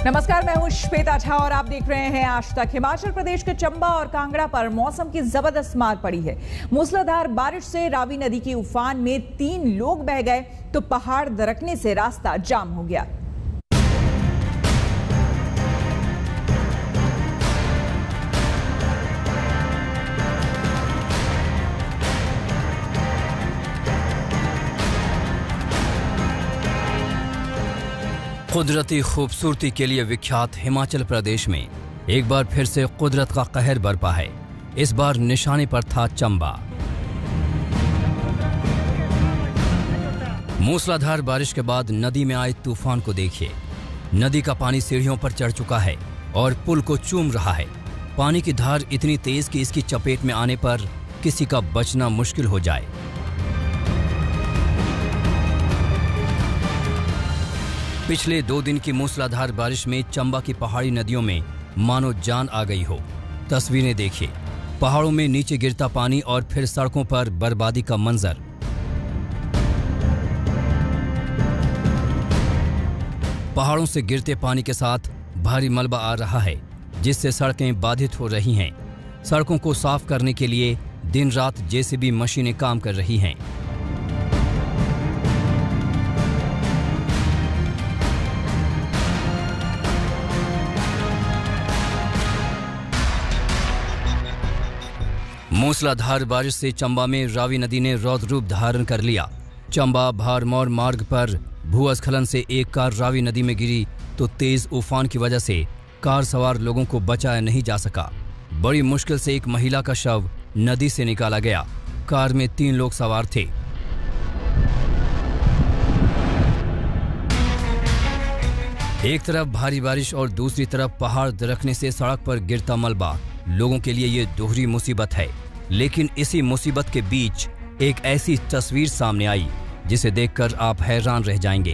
नमस्कार, मैं हूं श्वेता झा और आप देख रहे हैं आज तक। हिमाचल प्रदेश के चंबा और कांगड़ा पर मौसम की जबरदस्त मार पड़ी है। मूसलाधार बारिश से रावी नदी के उफान में 3 लोग बह गए तो पहाड़ दरकने से रास्ता जाम हो गया। कुदरती खूबसूरती के लिए विख्यात हिमाचल प्रदेश में एक बार फिर से कुदरत का कहर बरपा है। इस बार निशाने पर था चंबा। मूसलाधार बारिश के बाद नदी में आए तूफान को देखिए। नदी का पानी सीढ़ियों पर चढ़ चुका है और पुल को चूम रहा है। पानी की धार इतनी तेज कि इसकी चपेट में आने पर किसी का बचना मुश्किल हो जाए। पिछले 2 दिन की मूसलाधार बारिश में चंबा की पहाड़ी नदियों में मानो जान आ गई हो। तस्वीरें देखिए, पहाड़ों में नीचे गिरता पानी और फिर सड़कों पर बर्बादी का मंजर। पहाड़ों से गिरते पानी के साथ भारी मलबा आ रहा है, जिससे सड़कें बाधित हो रही हैं। सड़कों को साफ करने के लिए दिन रात जेसीबी मशीनें काम कर रही हैं। मूसलाधार बारिश से चंबा में रावी नदी ने रौद्र रूप धारण कर लिया। चंबा भारमौर मार्ग पर भूस्खलन से एक कार रावी नदी में गिरी तो तेज उफान की वजह से कार सवार लोगों को बचाया नहीं जा सका। बड़ी मुश्किल से एक महिला का शव नदी से निकाला गया। कार में 3 लोग सवार थे। एक तरफ भारी बारिश और दूसरी तरफ पहाड़ दरकने से सड़क पर गिरता मलबा। लोगों के लिए ये दोहरी मुसीबत है। लेकिन इसी मुसीबत के बीच एक ऐसी तस्वीर सामने आई जिसे देखकर आप हैरान रह जाएंगे।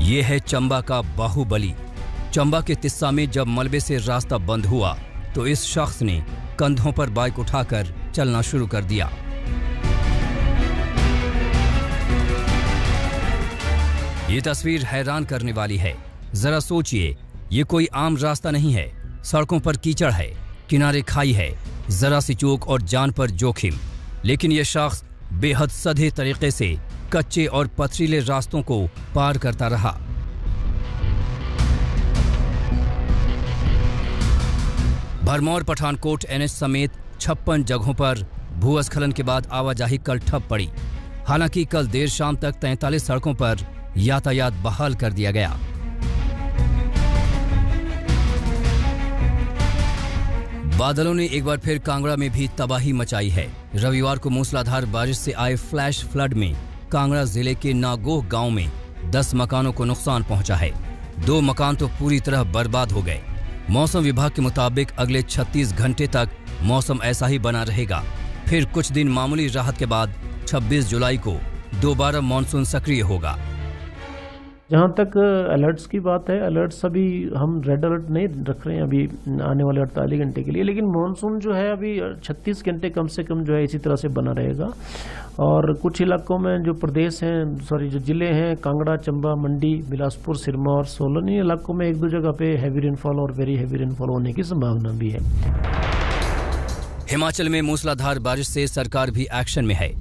ये है चंबा का बाहुबली। चंबा के तिस्सा में जब मलबे से रास्ता बंद हुआ तो इस शख्स ने कंधों पर बाइक उठाकर चलना शुरू कर दिया। ये तस्वीर हैरान करने वाली है। जरा सोचिए, ये कोई आम रास्ता नहीं है। सड़कों पर कीचड़ है, किनारे खाई है, जरा सी चूक और जान पर जोखिम। लेकिन यह शख्स बेहद सधे तरीके से कच्चे और पथरीले रास्तों को पार करता रहा। भरमौर पठानकोट NH समेत 56 जगहों पर भूस्खलन के बाद आवाजाही कल ठप पड़ी। हालांकि कल देर शाम तक 43 सड़कों पर यातायात बहाल कर दिया गया। बादलों ने एक बार फिर कांगड़ा में भी तबाही मचाई है। रविवार को मूसलाधार बारिश से आए फ्लैश फ्लड में कांगड़ा जिले के नागोह गांव में 10 मकानों को नुकसान पहुंचा है। 2 मकान तो पूरी तरह बर्बाद हो गए। मौसम विभाग के मुताबिक अगले 36 घंटे तक मौसम ऐसा ही बना रहेगा। फिर कुछ दिन मामूली राहत के बाद 26 जुलाई को दोबारा मानसून सक्रिय होगा। जहाँ तक अलर्ट्स की बात है, अलर्ट्स अभी हम रेड अलर्ट नहीं रख रहे हैं अभी आने वाले 48 घंटे के लिए। लेकिन मानसून जो है अभी 36 घंटे कम से कम जो है इसी तरह से बना रहेगा। और कुछ इलाकों में जो प्रदेश हैं, जो जिले हैं, कांगड़ा, चंबा, मंडी, बिलासपुर, सिरमौर, सोलन, इन इलाकों में 1-2 जगह पे हैवी रेनफॉल और वेरी हैवी रेनफॉल होने की संभावना भी है। हिमाचल में मूसलाधार बारिश से सरकार भी एक्शन में है।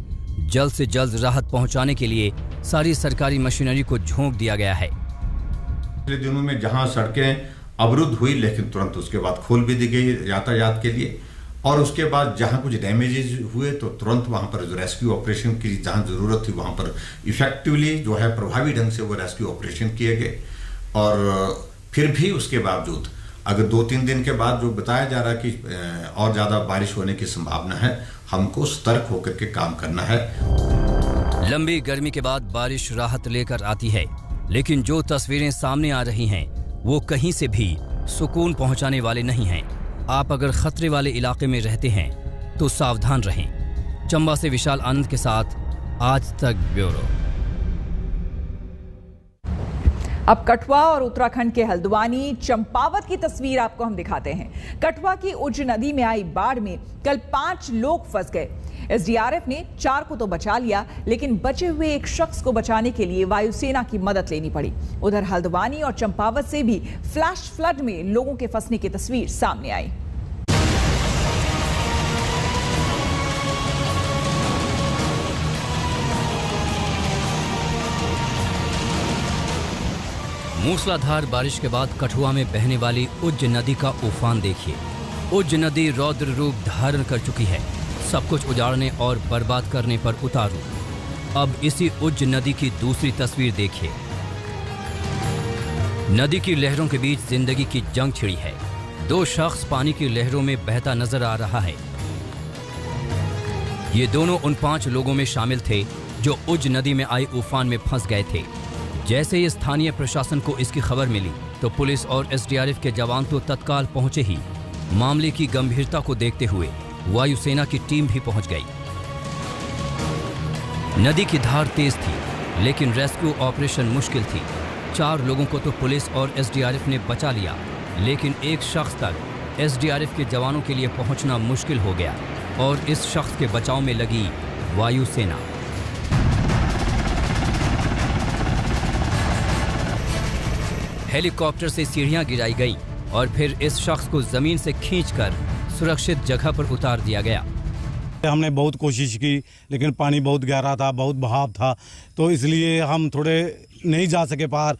जल्द से जल्द राहत पहुंचाने के लिए सारी सरकारी मशीनरी को झोंक दिया गया है। पिछले दिनों में जहां सड़कें अवरुद्ध हुई, लेकिन तुरंत उसके बाद खोल भी दी गई यातायात के लिए। और उसके बाद जहां कुछ डैमेजेस हुए तो तुरंत वहां पर जो रेस्क्यू ऑपरेशन की जहां जरूरत थी वहां पर इफेक्टिवली जो है प्रभावी ढंग से वो रेस्क्यू ऑपरेशन किए गए। और फिर भी उसके बावजूद अगर 2-3 दिन के बाद जो बताया जा रहा है कि और ज्यादा बारिश होने की संभावना है, हमको सतर्क होकर के काम करना है। लंबी गर्मी के बाद बारिश राहत लेकर आती है, लेकिन जो तस्वीरें सामने आ रही हैं वो कहीं से भी सुकून पहुंचाने वाले नहीं हैं। आप अगर खतरे वाले इलाके में रहते हैं तो सावधान रहें। चंबा से विशाल आनंद के साथ आज तक ब्यूरो। अब कठुआ और उत्तराखंड के हल्द्वानी चंपावत की तस्वीर आपको हम दिखाते हैं। कठुआ की उज नदी में आई बाढ़ में कल 5 लोग फंस गए। एसडीआरएफ ने 4 को तो बचा लिया, लेकिन बचे हुए एक शख्स को बचाने के लिए वायुसेना की मदद लेनी पड़ी। उधर हल्द्वानी और चंपावत से भी फ्लैश फ्लड में लोगों के फंसने की तस्वीर सामने आई। मूसलाधार बारिश के बाद कठुआ में बहने वाली उज्ज नदी का उफान देखिए। उज्ज नदी रौद्र रूप धारण कर चुकी है, सब कुछ उजाड़ने और बर्बाद करने पर उतारू। अब इसी उज्ज नदी की दूसरी तस्वीर देखिए। नदी की लहरों के बीच जिंदगी की जंग छिड़ी है। 2 शख्स पानी की लहरों में बहता नजर आ रहा है। ये दोनों उन 5 लोगों में शामिल थे जो उज्ज नदी में आई उफान में फंस गए थे। जैसे ही स्थानीय प्रशासन को इसकी खबर मिली तो पुलिस और एसडीआरएफ के जवान तो तत्काल पहुंचे ही। मामले की गंभीरता को देखते हुए वायुसेना की टीम भी पहुंच गई। नदी की धार तेज थी, लेकिन रेस्क्यू ऑपरेशन मुश्किल थी। 4 लोगों को तो पुलिस और एसडीआरएफ ने बचा लिया, लेकिन एक शख्स तक एसडीआरएफ के जवानों के लिए पहुंचना मुश्किल हो गया और इस शख्स के बचाव में लगी वायुसेना। हेलीकॉप्टर से सीढ़ियां गिराई गई और फिर इस शख्स को जमीन से खींचकर सुरक्षित जगह पर उतार दिया गया। हमने बहुत कोशिश की, लेकिन पानी बहुत गहरा था, बहुत बहाव था, तो इसलिए हम थोड़े नहीं जा सके पार।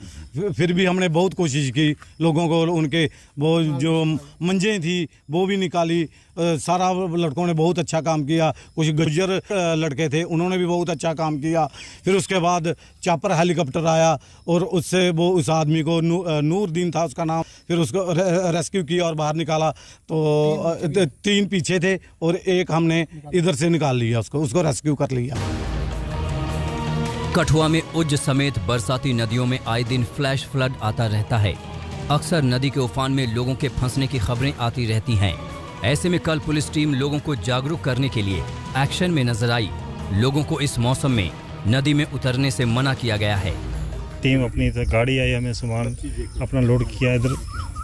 फिर भी हमने बहुत कोशिश की, लोगों को उनके वो जो मंजें थी वो भी निकाली। सारा लड़कों ने बहुत अच्छा काम किया। कुछ गुज्जर लड़के थे, उन्होंने भी बहुत अच्छा काम किया। फिर उसके बाद चॉपर हेलीकॉप्टर आया और उससे वो उस आदमी को नूरदीन था उसका नाम, फिर उसको रेस्क्यू किया और बाहर निकाला। तो 3 पीछे थे और एक हमने इधर से निकाल लिया, उसको रेस्क्यू कर लिया। कठुआ में उज्ज समेत बरसाती नदियों में आए दिन फ्लैश फ्लड आता रहता है। अक्सर नदी के उफान में लोगों के फंसने की खबरें आती रहती हैं। ऐसे में कल पुलिस टीम लोगों को जागरूक करने के लिए एक्शन में नजर आई। लोगों को इस मौसम में नदी में उतरने से मना किया गया है। टीम अपनी गाड़ी आई, हमें सामान अपना लोड किया, इधर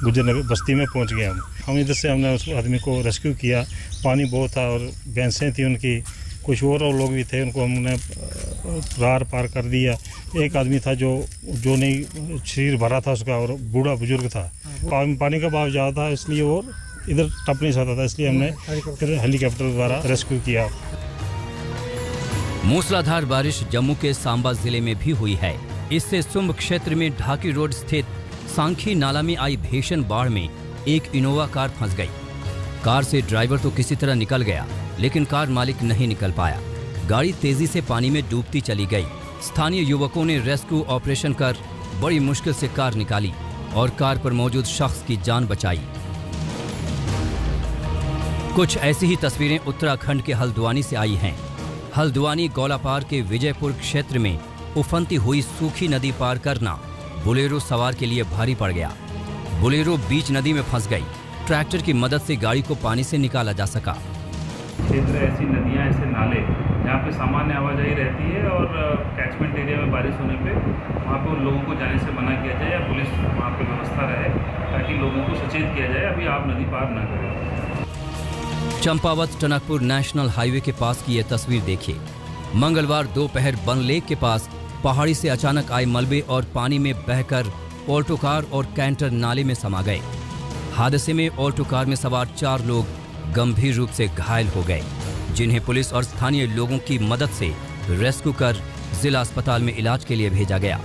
गुजर बस्ती में पहुंच गए। हम इधर से हमने उस आदमी को रेस्क्यू किया। पानी बहुत था और भैंसें थी उनकी, कुछ और लोग भी थे, उनको हमने रार पार कर दिया। एक आदमी था जो नहीं शरीर भरा था उसका और बूढ़ा बुजुर्ग था। पानी का बहाव ज़्यादा था, इसलिए वो इधर टप नहीं सकता था, इसलिए हमने फिर हेलीकॉप्टर द्वारा रेस्क्यू किया। मूसलाधार बारिश जम्मू के सांबा जिले में भी हुई है। इससे सुंब क्षेत्र में ढाकी रोड स्थित सांखी नाला में आई भीषण बाढ़ में एक इनोवा कार फंस गई। कार से ड्राइवर तो किसी तरह निकल गया, लेकिन कार मालिक नहीं निकल पाया। गाड़ी तेजी से पानी में डूबती चली गई। स्थानीय युवकों ने रेस्क्यू ऑपरेशन कर बड़ी मुश्किल से कार निकाली और कार पर मौजूद शख्स की जान बचाई। कुछ ऐसी ही तस्वीरें उत्तराखंड के हल्द्वानी से आई हैं। हल्द्वानी गौलापार के विजयपुर क्षेत्र में उफनती हुई सूखी नदी पार करना बोलेरो सवार के लिए भारी पड़ गया। बोलेरो बीच नदी में फंस गई। ट्रैक्टर की मदद से गाड़ी को पानी से निकाला जा सका। क्षेत्र ऐसी नदियां, ऐसे नाले जहाँ पे सामान्य आवाजाही रहती है और कैचमेंट एरिया में बारिश होने पे वहाँ पे उन लोगों को जाने से मना किया जाए या पुलिस वहाँ पे व्यवस्था रहे ताकि लोगों को सचेत किया जाए अभी आप नदी पार न करें। चंपावत टनकपुर नेशनल हाईवे के पास की ये तस्वीर देखिए। मंगलवार दोपहर बन लेक के पास पहाड़ी से अचानक आए मलबे और पानी में बहकर ऑल्टो कार और कैंटर नाले में समा गए। हादसे में ऑल्टो कार में सवार 4 लोग गंभीर रूप से घायल हो गए, जिन्हें पुलिस और स्थानीय लोगों की मदद से रेस्क्यू कर जिला अस्पताल में इलाज के लिए भेजा गया।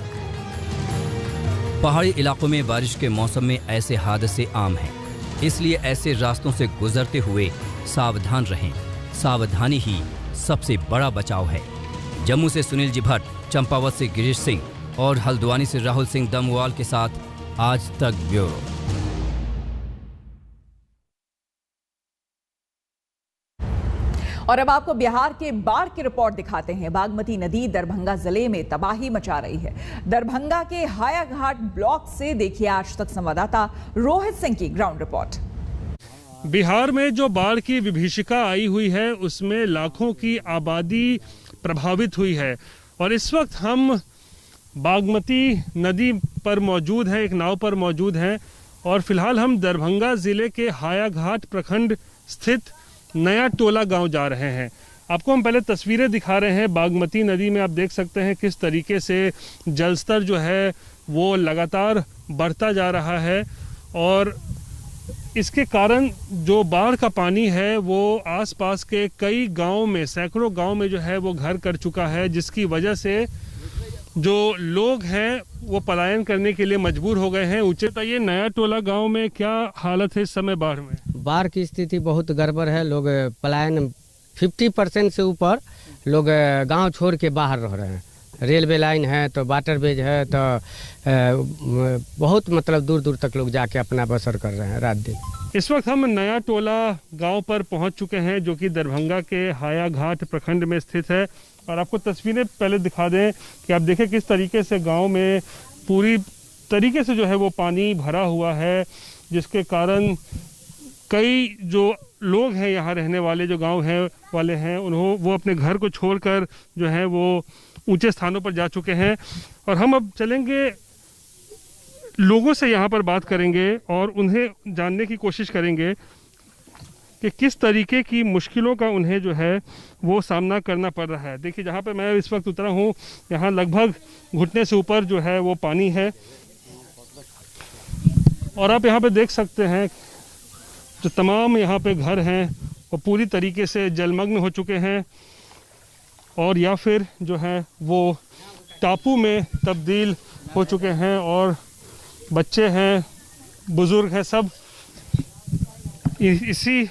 पहाड़ी इलाकों में बारिश के मौसम में ऐसे हादसे आम हैं, इसलिए ऐसे रास्तों से गुजरते हुए सावधान रहें। सावधानी ही सबसे बड़ा बचाव है। जम्मू से सुनील जी भट्ट, चंपावत से गिरीश सिंह और हल्द्वानी से राहुल सिंह दमवाल के साथ आज तक ब्यूरो। और अब आपको बिहार के बाढ़ की रिपोर्ट दिखाते हैं। बागमती नदी दरभंगा जिले में तबाही मचा रही है। दरभंगा के हायाघाट ब्लॉक से देखिए आज तक संवाददाता रोहित सिंह की ग्राउंड रिपोर्ट। बिहार में जो बाढ़ की विभीषिका आई हुई है उसमें लाखों की आबादी प्रभावित हुई है और इस वक्त हम बागमती नदी पर मौजूद हैं, एक नाव पर मौजूद हैं और फिलहाल हम दरभंगा जिले के हायाघाट प्रखंड स्थित नया टोला गांव जा रहे हैं। आपको हम पहले तस्वीरें दिखा रहे हैं। बागमती नदी में आप देख सकते हैं किस तरीके से जलस्तर जो है वो लगातार बढ़ता जा रहा है और इसके कारण जो बाढ़ का पानी है वो आसपास के कई गांव में, सैकड़ों गांव में जो है वो घर कर चुका है, जिसकी वजह से जो लोग हैं वो पलायन करने के लिए मजबूर हो गए हैं। ऊंचे तो ये नया टोला गांव में क्या हालत है इस समय बाढ़ में? बाढ़ की स्थिति बहुत गड़बड़ है। लोग पलायन 50% से ऊपर लोग गांव छोड़ के बाहर रह रहे हैं। रेलवे लाइन है तो वाटरवेज है तो बहुत मतलब दूर दूर तक लोग जाके अपना बसर कर रहे हैं रात दिन। इस वक्त हम नया टोला गांव पर पहुंच चुके हैं जो कि दरभंगा के हायाघाट प्रखंड में स्थित है और आपको तस्वीरें पहले दिखा दें कि आप देखें किस तरीके से गांव में पूरी तरीके से जो है वो पानी भरा हुआ है, जिसके कारण कई जो लोग हैं यहाँ रहने वाले, जो गाँव है वाले हैं, वो अपने घर को छोड़कर जो है वो ऊंचे स्थानों पर जा चुके हैं। और हम अब चलेंगे, लोगों से यहाँ पर बात करेंगे और उन्हें जानने की कोशिश करेंगे कि किस तरीके की मुश्किलों का उन्हें जो है वो सामना करना पड़ रहा है। देखिए जहाँ पे मैं इस वक्त उतरा हूँ यहाँ लगभग घुटने से ऊपर जो है वो पानी है और आप यहाँ पे देख सकते हैं जो तमाम यहाँ पे घर हैं वो पूरी तरीके से जलमग्न हो चुके हैं और या फिर जो है वो टापू में तब्दील हो चुके हैं और बच्चे हैं, बुजुर्ग हैं, सब इसी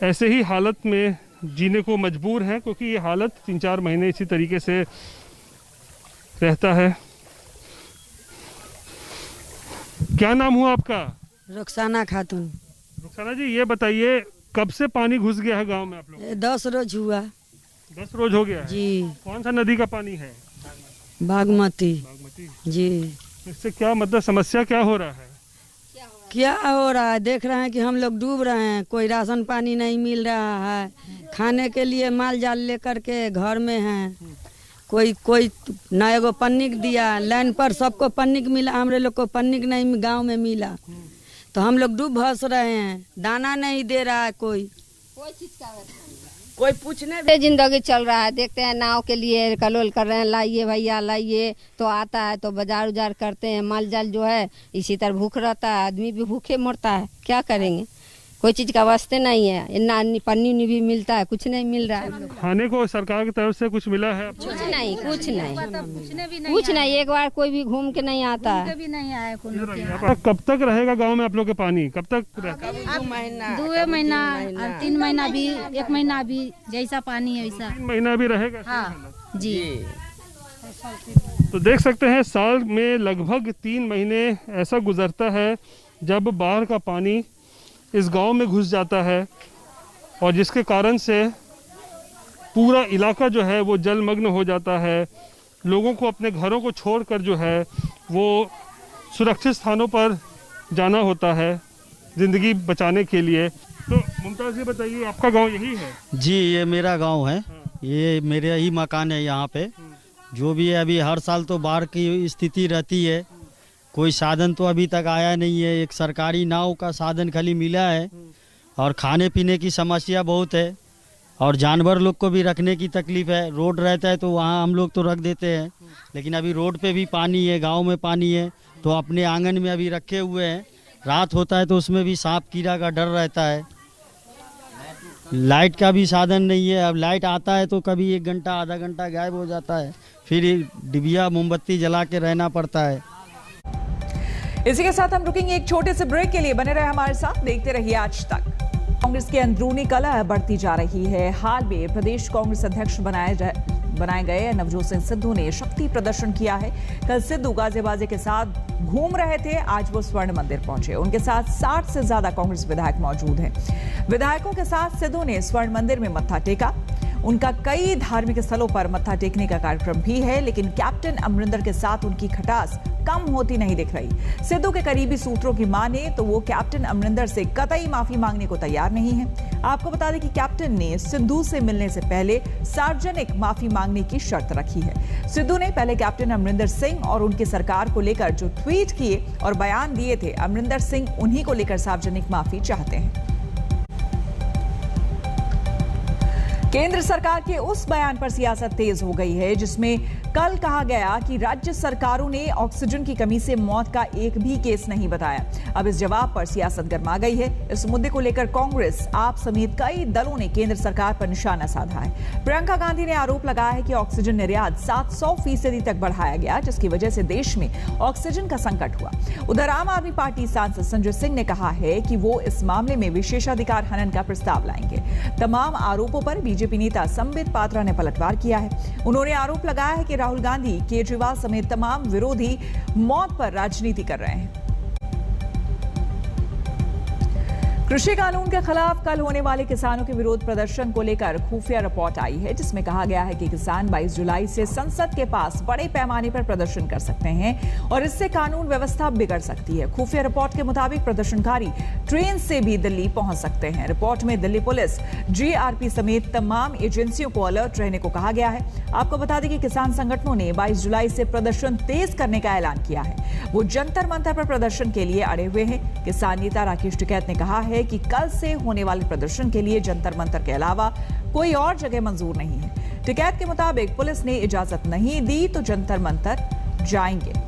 ऐसे ही हालत में जीने को मजबूर हैं क्योंकि ये हालत 3-4 महीने इसी तरीके से रहता है। क्या नाम हुआ आपका? रुखसाना खातून। रुखसाना जी ये बताइए कब से पानी घुस गया है गांव में आप लोग? 10 रोज हुआ। 10 रोज हो गया है जी। कौन सा नदी का पानी है? बागमती। बागमती जी। इससे क्या मतलब समस्या क्या हो रहा है? क्या हो रहा है? देख रहे हैं कि हम लोग डूब रहे हैं, कोई राशन पानी नहीं मिल रहा है, खाने के लिए माल जाल लेकर के घर में हैं, कोई ना एगो पन्निक दिया, लाइन पर सबको पन्निक मिला, हमरे लोग को पन्निक नहीं गांव में मिला, तो हम लोग डूब भस रहे हैं, दाना नहीं दे रहा है कोई चीज का, कोई पूछने जिंदगी चल रहा है। देखते हैं नाव के लिए कलोल कर रहे हैं, लाइए भैया लाइए, तो आता है तो बाजार उजार करते हैं, माल जाल जो है इसी तरह भूख रहता है, आदमी भी भूखे मरता है, क्या करेंगे? कोई चीज का वास्ते नहीं है, ना पन्नी भी मिलता है, कुछ नहीं मिल रहा है। खाने को सरकार की तरफ से कुछ मिला है? कुछ नहीं, एक बार कोई भी घूम के नहीं आता है। कब तक रहेगा गांव में आप लोग के पानी? कब तक रहेगा? 2 महीना, 3 महीना भी, 1 महीना भी, जैसा पानी है वैसा 3 महीना भी रहेगा। हाँ जी। तो देख सकते हैं साल में लगभग 3 महीने ऐसा गुजरता है जब बाढ़ का पानी इस गांव में घुस जाता है और जिसके कारण से पूरा इलाका जो है वो जलमग्न हो जाता है। लोगों को अपने घरों को छोड़कर जो है वो सुरक्षित स्थानों पर जाना होता है ज़िंदगी बचाने के लिए। तो मुमताज़ ये बताइए आपका गांव यही है? जी ये मेरा गांव है। ये मेरा ही मकान है यहाँ पे। जो भी है अभी हर साल तो बाढ़ की स्थिति रहती है, कोई साधन तो अभी तक आया नहीं है। एक सरकारी नाव का साधन खाली मिला है और खाने पीने की समस्या बहुत है और जानवर लोग को भी रखने की तकलीफ है। रोड रहता है तो वहाँ हम लोग तो रख देते हैं, लेकिन अभी रोड पे भी पानी है, गांव में पानी है, तो अपने आंगन में अभी रखे हुए हैं। रात होता है तो उसमें भी सांप कीड़ा का डर रहता है। लाइट का भी साधन नहीं है। अब लाइट आता है तो कभी 1 घंटा आधा घंटा गायब हो जाता है, फिर डिबिया मोमबत्ती जला के रहना पड़ता है। इसी के साथ हम रुकेंगे एक छोटे से ब्रेक के लिए। बने रहे हमारे साथ, देखते रहिए आज तक। कांग्रेस की अंदरूनी कलह बढ़ती जा रही है। हाल में प्रदेश कांग्रेस अध्यक्ष बनाए गए नवजोत सिंह सिद्धू ने शक्ति प्रदर्शन किया है। कल सिद्धू गाजे बाजे के साथ घूम रहे थे, आज वो स्वर्ण मंदिर पहुंचे। उनके साथ 60 से ज्यादा कांग्रेस विधायक मौजूद हैं। विधायकों के साथ सिद्धू ने स्वर्ण मंदिर में मत्था टेका। उनका कई धार्मिक स्थलों पर मत्था टेकने का कार्यक्रम भी है, लेकिन कैप्टन अमरिंदर के साथ उनकी खटास कम होती नहीं दिख रही। सिद्धू के करीबी सूत्रों की माने तो वो कैप्टन अमरिंदर से कतई माफी मांगने को तैयार नहीं है। आपको बता दें कि कैप्टन ने सिद्धू से मिलने से पहले सार्वजनिक माफी मांगने की शर्त रखी है। सिद्धू ने पहले कैप्टन अमरिंदर सिंह और उनकी सरकार को लेकर जो ट्वीट किए और बयान दिए थे, अमरिंदर सिंह उन्हीं को लेकर सार्वजनिक माफी चाहते हैं। केंद्र सरकार के उस बयान पर सियासत तेज हो गई है जिसमें कल कहा गया कि राज्य सरकारों ने ऑक्सीजन की कमी से मौत का एक भी केस नहीं बताया। अब इस जवाब पर सियासत गर्मा गई है। इस मुद्दे को लेकर कांग्रेस, आप समेत कई दलों ने केंद्र सरकार पर निशाना साधा है। प्रियंका गांधी ने आरोप लगाया है कि ऑक्सीजन निर्यात 700% तक बढ़ाया गया, जिसकी वजह से देश में ऑक्सीजन का संकट हुआ। उधर आम आदमी पार्टी सांसद संजय सिंह ने कहा है कि वो इस मामले में विशेषाधिकार हनन का प्रस्ताव लाएंगे। तमाम आरोपों पर बीजेपी नेता संबित पात्रा ने पलटवार किया है। उन्होंने आरोप लगाया है कि राहुल गांधी, केजरीवाल समेत तमाम विरोधी मौत पर राजनीति कर रहे हैं। कृषि कानून के खिलाफ कल होने वाले किसानों के विरोध प्रदर्शन को लेकर खुफिया रिपोर्ट आई है, जिसमें कहा गया है कि किसान 22 जुलाई से संसद के पास बड़े पैमाने पर प्रदर्शन कर सकते हैं और इससे कानून व्यवस्था बिगड़ सकती है। खुफिया रिपोर्ट के मुताबिक प्रदर्शनकारी ट्रेन से भी दिल्ली पहुंच सकते हैं। रिपोर्ट में दिल्ली पुलिस, जीआरपी समेत तमाम एजेंसियों को अलर्ट रहने को कहा गया है। आपको बता दें कि किसान संगठनों ने 22 जुलाई से प्रदर्शन तेज करने का ऐलान किया है। वो जंतर मंतर पर प्रदर्शन के लिए अड़े हुए हैं। किसान नेता राकेश टिकैत ने कहा है कि कल से होने वाले प्रदर्शन के लिए जंतर मंतर के अलावा कोई और जगह मंजूर नहीं है। टिकैत के मुताबिक पुलिस ने इजाजत नहीं दी तो जंतर मंतर जाएंगे।